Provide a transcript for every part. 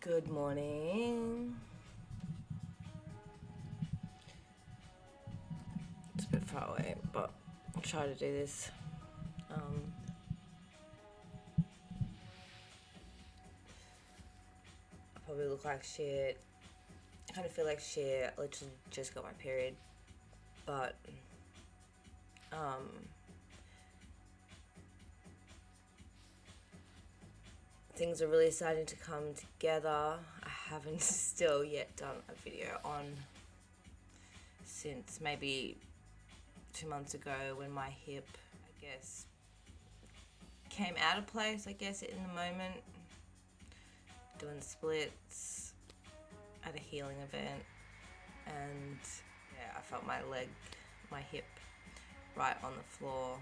Good morning. It's a bit far away, but I'll try to do this. I probably look like shit. I kind of feel like shit. I literally just got my period, but things are really starting to come together. I haven't still yet done a video on since maybe 2 months ago when my hip, I guess, came out of place, I guess, in the moment. Doing splits at a healing event, and I felt my hip right on the floor.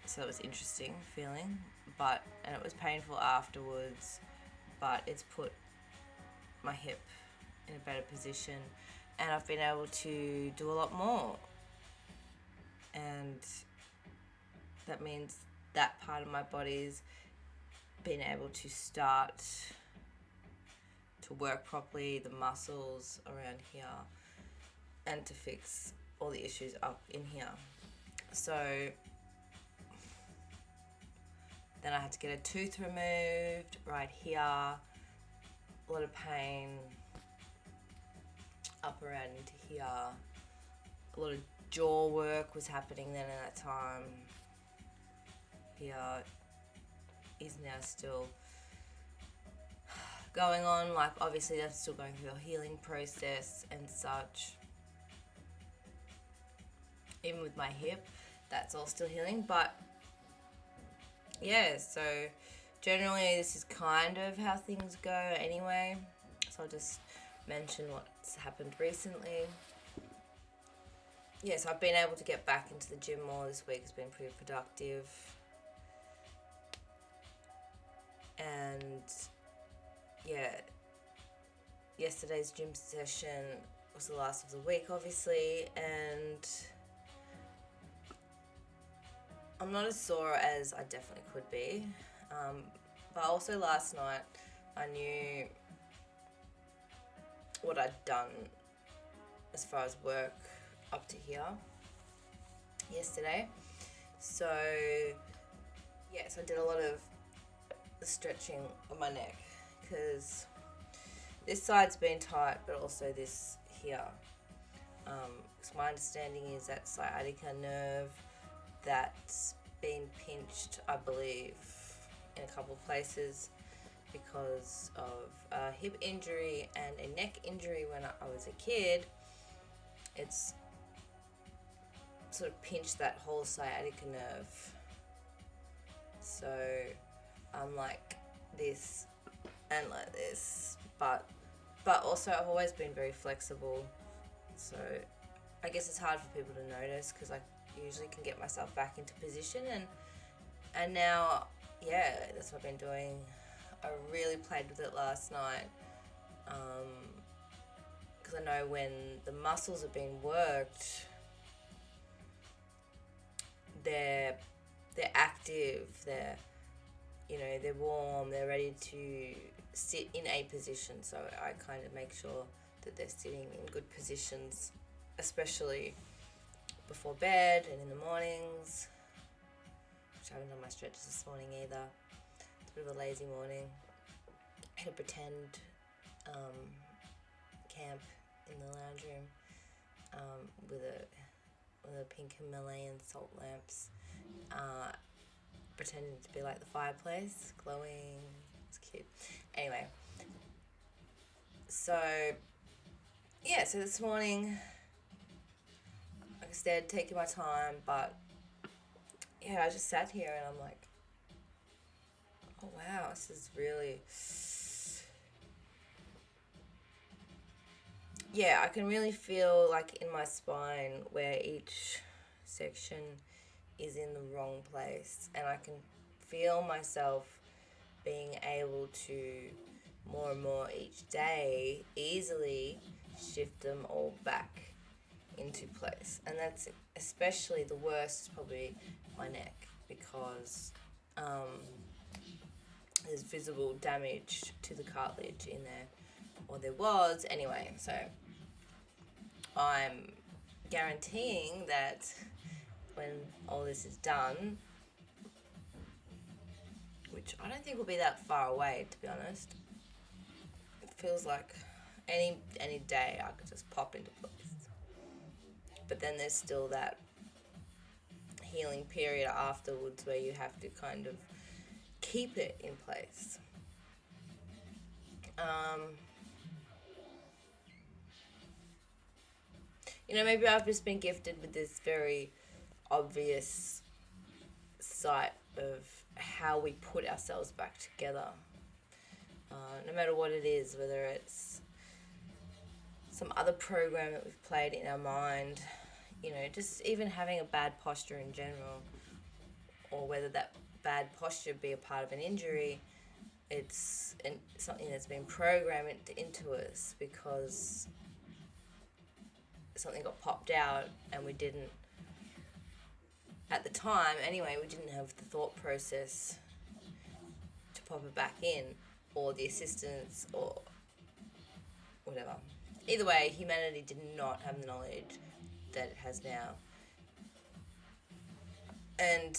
So it was interesting feeling, and it was painful afterwards, but it's put my hip in a better position, and I've been able to do a lot more. And that means that part of my body's been able to start to work properly, the muscles around here, and to fix all the issues up in here. So then I had to get a tooth removed right here, a lot of pain up around into here, a lot of jaw work was happening then at that time. Here is now still going on, like obviously that's still going through a healing process and such. Even with my hip, that's all still healing, but so generally this is kind of how things go anyway. So I'll just mention what's happened recently. So I've been able to get back into the gym more this week. It's been pretty productive. And yesterday's gym session was the last of the week, obviously, and I'm not as sore as I definitely could be. But also last night I knew what I'd done as far as work up to here yesterday. So I did a lot of stretching on my neck because this side's been tight, but also this here. Because my understanding is that sciatica nerve that's been pinched, I believe, in a couple of places because of a hip injury and a neck injury when I was a kid. It's sort of pinched that whole sciatica nerve. So I'm like this and like this, but also I've always been very flexible, so I guess it's hard for people to notice because I usually can get myself back into position, and now that's what I've been doing. I really played with it last night because I know when the muscles are being worked, they're active, they're warm, they're ready to sit in a position. So I kind of make sure that they're sitting in good positions, especially before bed and in the mornings, which I haven't done my stretches this morning either. It's a bit of a lazy morning. I had a pretend camp in the lounge room with a pink Himalayan salt lamps, pretending to be like the fireplace, glowing. It's cute. Anyway, so this morning, like I said, taking my time, but I just sat here and I'm like, oh wow, this is really, I can really feel like in my spine where each section is in the wrong place, and I can feel myself being able to more and more each day easily shift them all back into place. And that's especially the worst is probably my neck, because there's visible damage to the cartilage in there, or there was anyway. So I'm guaranteeing that when all this is done, which I don't think will be that far away, to be honest. It feels like any day I could just pop into place. But then there's still that healing period afterwards where you have to kind of keep it in place. Maybe I've just been gifted with this very obvious sight of how we put ourselves back together. No matter what it is, whether it's some other program that we've played in our mind, just even having a bad posture in general, or whether that bad posture be a part of an injury, it's something that's been programmed into us because something got popped out and we didn't, at the time anyway, we didn't have the thought process to pop it back in, or the assistance, or whatever. Either way, humanity did not have the knowledge that it has now. And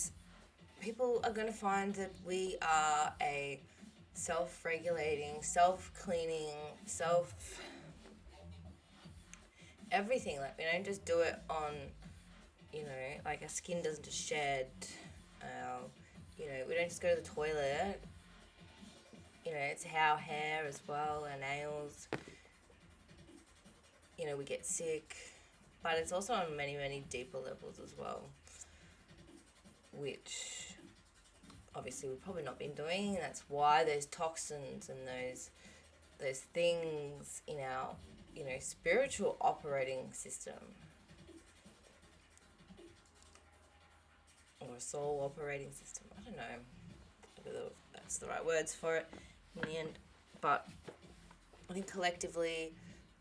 people are going to find that we are a self-regulating, self-cleaning, everything. Like, we don't just do it on, like our skin doesn't just shed. We don't just go to the toilet. It's our hair as well, our nails. We get sick. But it's also on many, many deeper levels as well, which obviously we've probably not been doing. That's why those toxins and those things in our, spiritual operating system, or soul operating system. I don't know whether that's the right words for it in the end. But I think collectively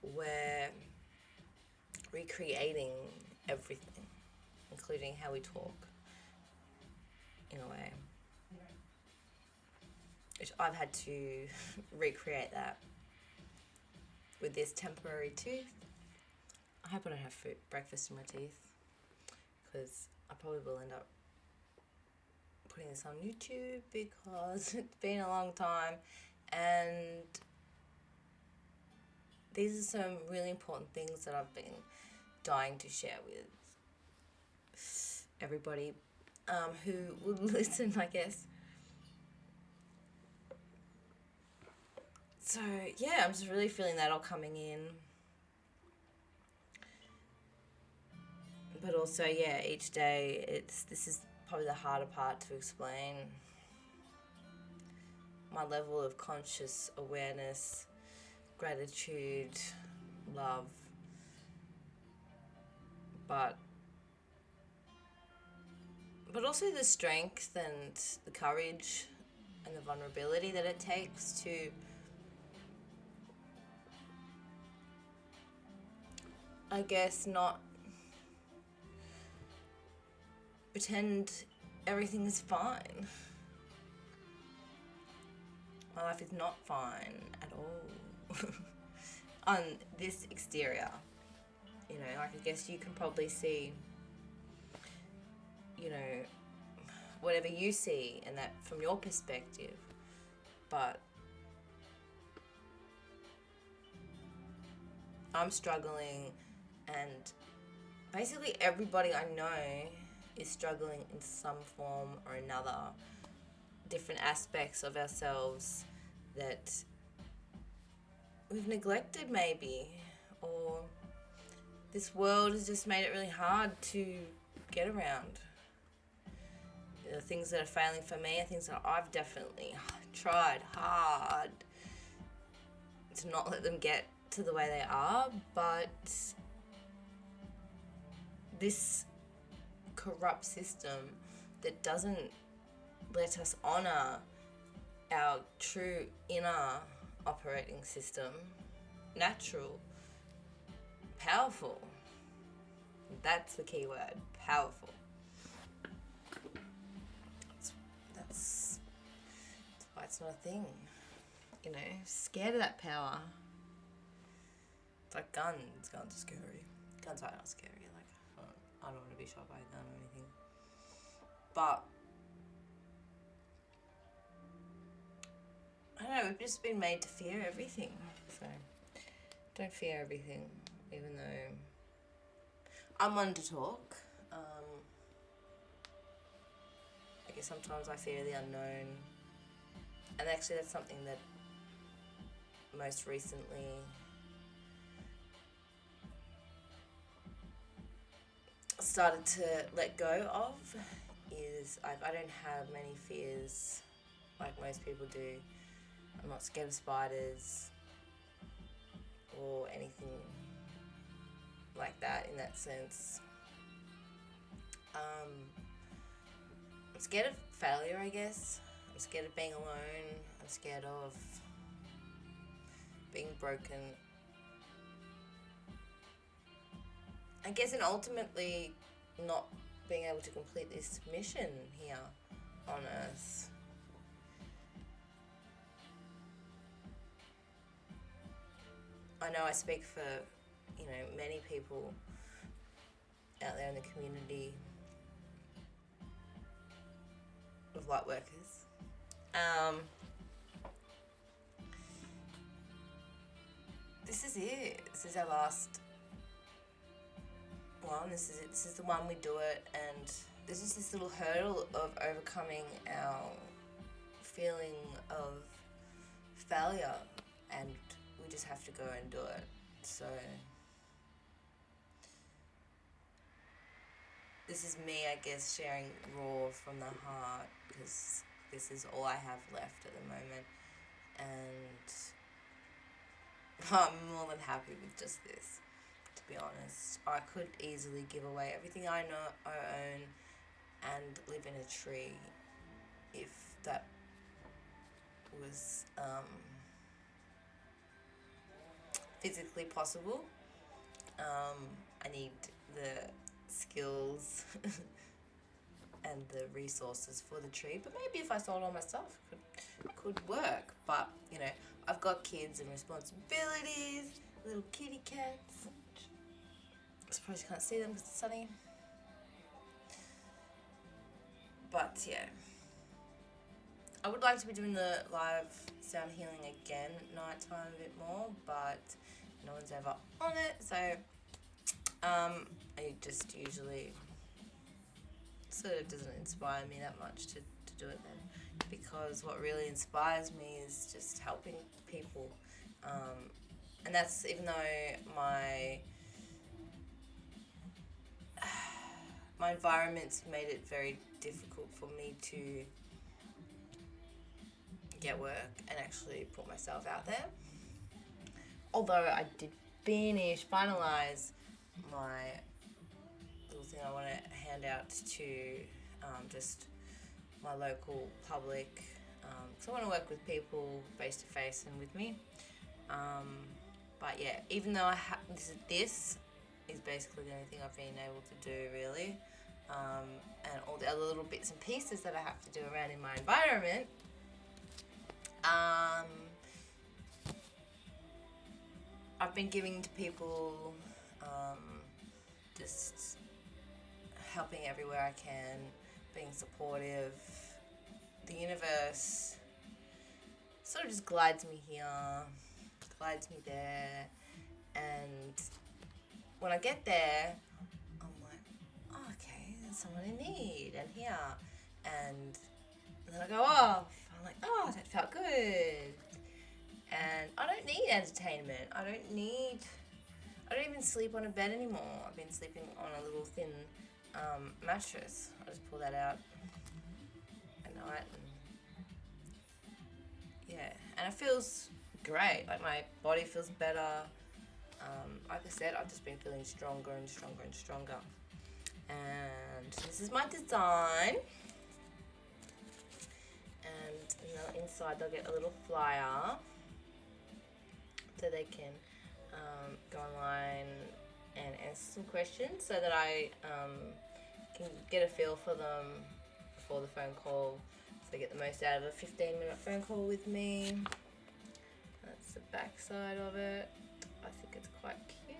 we're recreating everything, including how we talk, in a way. Which I've had to recreate that with this temporary tooth. I hope I don't have breakfast in my teeth, because I probably will end up putting this on YouTube because it's been a long time, and these are some really important things that I've been dying to share with everybody who would listen, I guess. So yeah, I'm just really feeling that all coming in. But also, yeah, each day this is probably the harder part to explain. My level of conscious awareness, gratitude, love, but also the strength and the courage and the vulnerability that it takes to not pretend everything is fine. My life is not fine at all on this exterior. I guess you can probably see, whatever you see, and that from your perspective. But I'm struggling, and basically everybody I know is struggling in some form or another. Different aspects of ourselves that we've neglected, maybe, or this world has just made it really hard to get around. The things that are failing for me are things that I've definitely tried hard to not let them get to the way they are, but this corrupt system that doesn't let us honor our true inner operating system, natural, powerful. That's the key word, powerful. That's why it's not a thing. You know, scared of that power. It's like guns. Guns are scary. Guns are not scary. Like, I don't want to be shot by a gun or anything. But I don't know, we've just been made to fear everything. So don't fear everything, even though I'm one to talk. I guess sometimes I fear the unknown. And actually that's something that most recently started to let go of is I don't have many fears like most people do. I'm not scared of spiders or anything like that in that sense. I'm scared of failure, I guess. I'm scared of being alone. I'm scared of being broken. I guess, and ultimately not being able to complete this mission here on Earth. I know I speak for, many people out there in the community of light workers. This is it. This is our last one. This is it. This is the one we do it, and this is this little hurdle of overcoming our feeling of failure, and we just have to go and do it. So this is me, I guess, sharing raw from the heart, because this is all I have left at the moment, and I'm more than happy with just this, to be honest. I could easily give away everything I own and live in a tree if that was physically possible. I need the skills and the resources for the tree, but maybe if I sold all my stuff, could work. But I've got kids and responsibilities, little kitty cats. I suppose you can't see them because it's sunny. But yeah, I would like to be doing the live sound healing again at night time a bit more, but no one's ever on it, so I just usually sort of doesn't inspire me that much to do it then, because what really inspires me is just helping people, and that's even though my environment's made it very difficult for me to get work and actually put myself out there. Although I did finalise my little thing I want to hand out to just my local public, because I want to work with people face to face and with me. But yeah, even though this is basically the only thing I've been able to do really, and all the other little bits and pieces that I have to do around in my environment, I've been giving to people, just helping everywhere I can, being supportive. The universe sort of just glides me here, glides me there, and when I get there, I'm like, oh, okay, there's someone in need, and here, and then I go off. I'm like, oh, that felt good. And I don't need entertainment. I don't even sleep on a bed anymore. I've been sleeping on a little thin mattress. I just pull that out at night. And it feels great. Like my body feels better. Like I said, I've just been feeling stronger and stronger and stronger. And this is my design. And inside they'll get a little flyer, so they can go online and answer some questions, so that I can get a feel for them before the phone call, to get the most out of a 15-minute phone call with me. That's the back side of it. I think it's quite cute.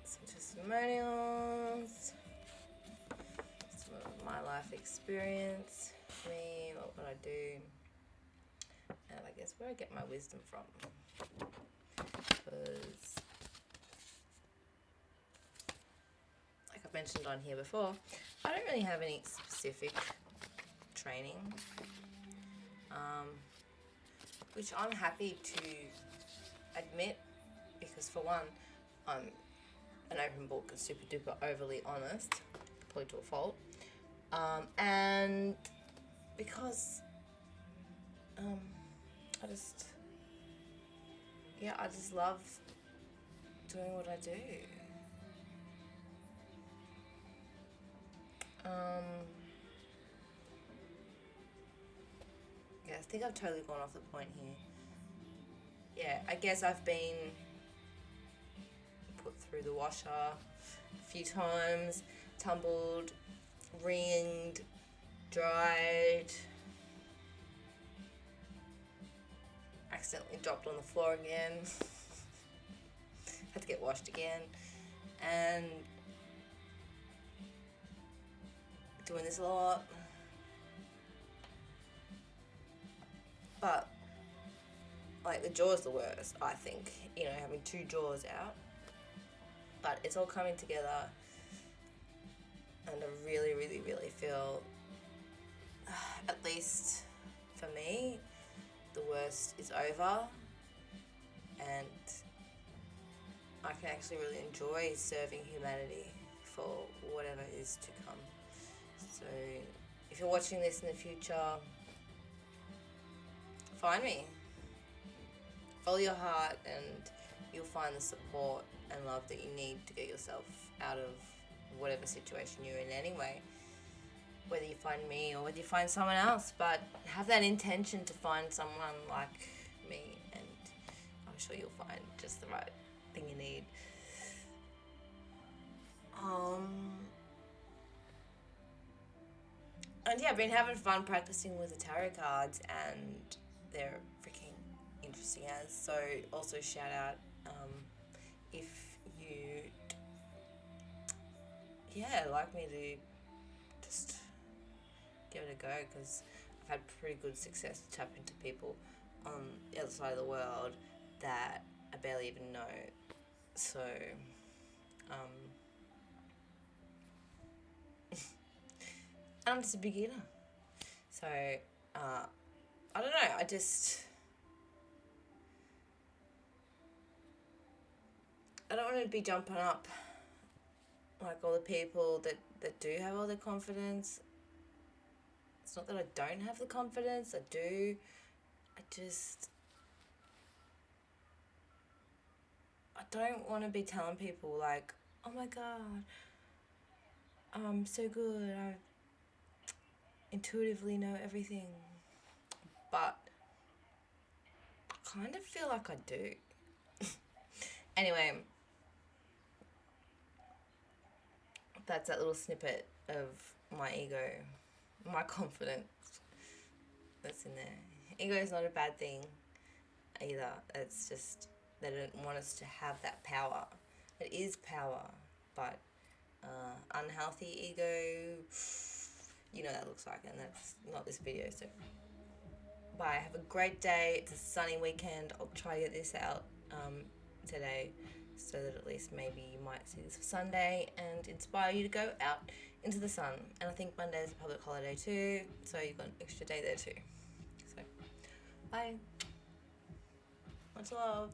Some testimonials. Some of my life experience. Me, what would I do? And I guess where I get my wisdom from. Because, like I've mentioned on here before, I don't really have any specific training, which I'm happy to admit, because for one, I'm an open book and super duper overly honest, probably to a fault, and because I just love doing what I do. Yeah, I think I've totally gone off the point here. Yeah, I guess I've been put through the washer a few times, tumbled, wringed, dried, accidentally dropped on the floor again, had to get washed again, and doing this a lot. But like the jaw's the worst, I think, having 2 jaws out, but it's all coming together, and I really, really, really feel, at least for me, the worst is over, and I can actually really enjoy serving humanity for whatever is to come. So if you're watching this in the future, find me. Follow your heart and you'll find the support and love that you need to get yourself out of whatever situation you're in anyway. Whether you find me or whether you find someone else, but have that intention to find someone like me, and I'm sure you'll find just the right thing you need. And yeah, I've been having fun practicing with the tarot cards, and they're freaking interesting as. So also shout out if you like me to just give it a go, because I've had pretty good success to tap into people on the other side of the world that I barely even know. So I'm just a beginner. So I don't know, I don't want to be jumping up like all the people that do have all the confidence. It's not that I don't have the confidence, I do. I don't want to be telling people like, oh my god, I'm so good, I intuitively know everything. But I kind of feel like I do. Anyway, that's that little snippet of my ego, my confidence that's in there. Ego is not a bad thing either. It's just they don't want us to have that power. It is power, but unhealthy ego, that looks like, and that's not this video. So bye, have a great day. It's a sunny weekend. I'll try to get this out today, so that at least maybe you might see this for Sunday and inspire you to go out into the sun. And I think Monday is a public holiday too, so you've got an extra day there too. So bye, much love.